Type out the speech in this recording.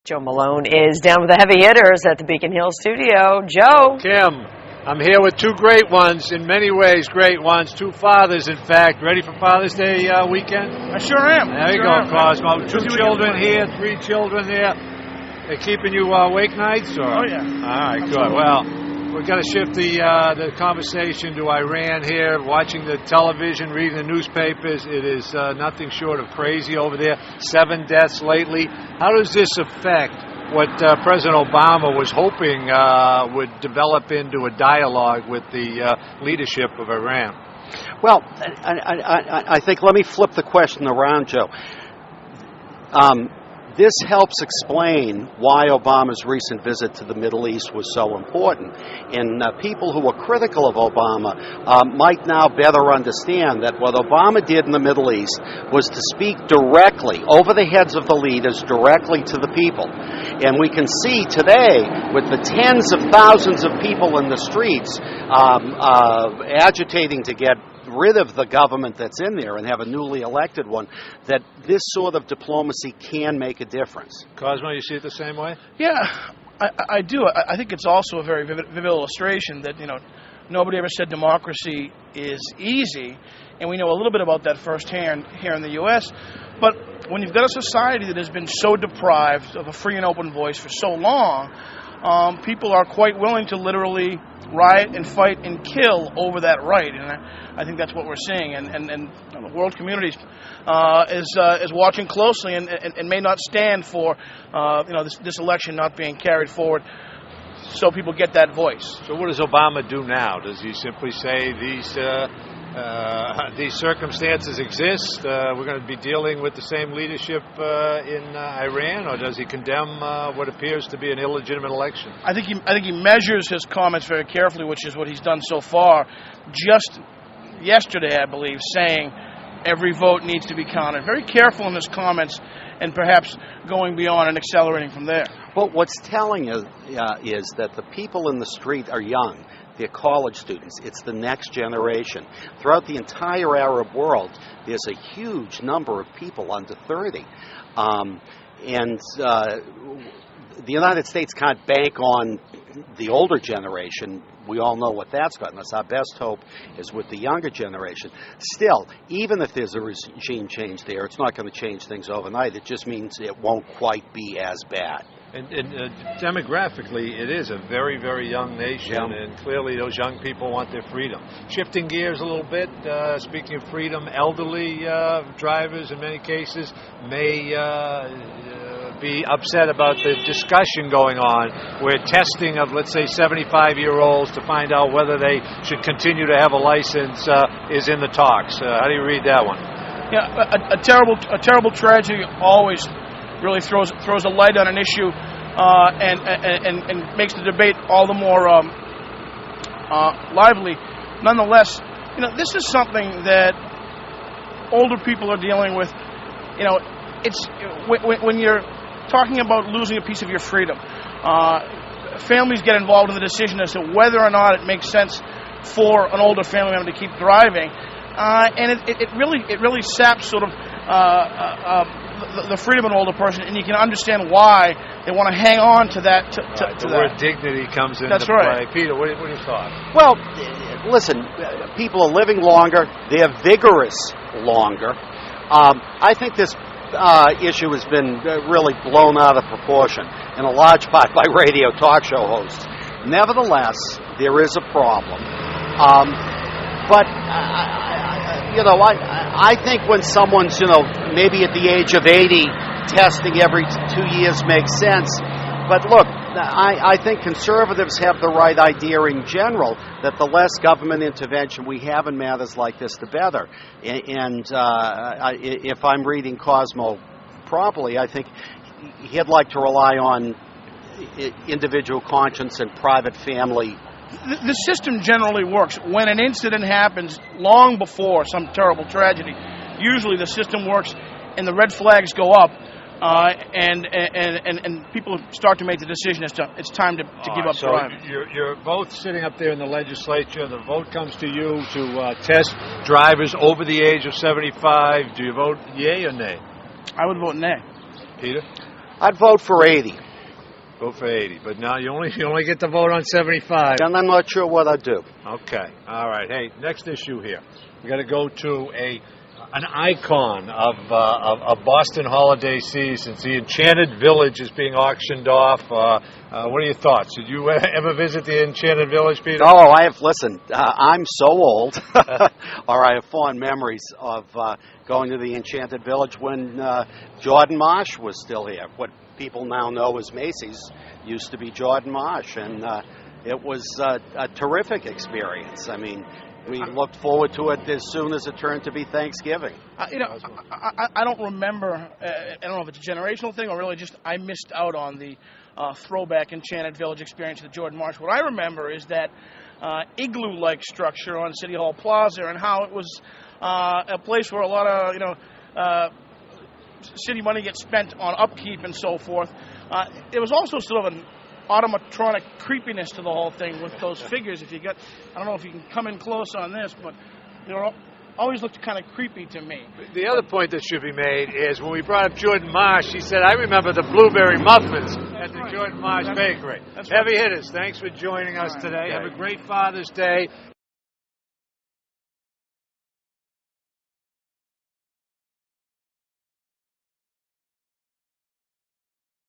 Joe Malone is down with the heavy hitters at the Beacon Hill studio. Joe. Kim, I'm here with two great ones, in many ways great ones, two fathers, in fact. Ready for Father's Day weekend? I sure am. There you go, Cosmo. Two children here, three children there. They're keeping you awake nights? Or? Oh, yeah. All right, good. Well, we're going to shift the conversation to Iran here, watching the television, reading the newspapers. It is nothing short of crazy over there. 7 deaths lately. How does this affect what President Obama was hoping would develop into a dialogue with the leadership of Iran? Well, I think, let me flip the question around, Joe. This helps explain why Obama's recent visit to the Middle East was so important. And people who were critical of Obama might now better understand that what Obama did in the Middle East was to speak directly, over the heads of the leaders, directly to the people. And we can see today, with the tens of thousands of people in the streets agitating to get rid of the government that's in there and have a newly elected one, that this sort of diplomacy can make a difference. Cosmo, you see it the same way? Yeah, I do. I think it's also a very vivid illustration that, nobody ever said democracy is easy, and we know a little bit about that firsthand here in the U.S., but when you've got a society that has been so deprived of a free and open voice for so long, people are quite willing to literally riot and fight and kill over that right, and I think that's what we're seeing. And the world community is watching closely and may not stand for this election not being carried forward, so people get that voice. So what does Obama do now? Does he simply say these circumstances exist? We're going to be dealing with the same leadership in Iran, or does he condemn what appears to be an illegitimate election? I think he measures his comments very carefully, which is what he's done so far. Just yesterday, I believe, saying every vote needs to be counted. Very careful in his comments, and perhaps going beyond and accelerating from there. Well, what's telling is that the people in the street are young. They're college students. It's the next generation. Throughout the entire Arab world, there's a huge number of people under 30. The United States can't bank on the older generation. We all know what that's gotten us. Our best hope is with the younger generation. Still, even if there's a regime change there, it's not going to change things overnight. It just means it won't quite be as bad. And demographically, it is a very, very young nation, and clearly those young people want their freedom. Shifting gears a little bit, speaking of freedom, elderly drivers in many cases may be upset about the discussion going on where testing of, let's say, 75-year-olds to find out whether they should continue to have a license is in the talks. How do you read that one? Yeah, a terrible tragedy always really throws a light on an issue and makes the debate all the more lively. Nonetheless, this is something that older people are dealing with. It's when you're talking about losing a piece of your freedom. Families get involved in the decision as to whether or not it makes sense for an older family member to keep driving, and it really saps sort of the freedom of an older person, and you can understand why they want to hang on to that. The word dignity comes into play. Peter, what are your thoughts? Well, listen, people are living longer. They're vigorous longer. I think this issue has been really blown out of proportion, in a large part by radio talk show hosts. Nevertheless, there is a problem. But I think when someone's, maybe at the age of 80, testing every 2 years makes sense. But look, I think conservatives have the right idea in general that the less government intervention we have in matters like this, the better. And if I'm reading Cosmo properly, I think he'd like to rely on individual conscience and private family. The system generally works. When an incident happens long before some terrible tragedy, usually the system works and the red flags go up, and people start to make the decision as to it's time to give up driving. You're both sitting up there in the legislature. The vote comes to you to test drivers over the age of 75. Do you vote yay or nay? I would vote nay. Peter? I'd vote for 80. Vote for 80, but now you only get to vote on 75. And I'm not sure what I'd do. Okay, all right. Hey, next issue here. We got to go to an icon of Boston holiday seasons. The Enchanted Village is being auctioned off. What are your thoughts? Did you ever visit the Enchanted Village, Peter? Oh, I have. Listen, I'm so old, or I have fond memories of going to the Enchanted Village when Jordan Marsh was still here. What people now know as Macy's used to be Jordan Marsh, and it was a terrific experience. I mean, we looked forward to it as soon as it turned to be Thanksgiving. I don't remember. I don't know if it's a generational thing or really just I missed out on the throwback Enchanted Village experience of the Jordan Marsh. What I remember is that igloo-like structure on City Hall Plaza and how it was a place where a lot of city money gets spent on upkeep and so forth. There was also sort of an automatronic creepiness to the whole thing with those figures. I don't know if you can come in close on this, but always looked kind of creepy to me. The other point that should be made is when we brought up Jordan Marsh, he said, I remember the blueberry muffins at the Jordan Marsh Bakery. Heavy hitters, thanks for joining us today. Have a great Father's Day.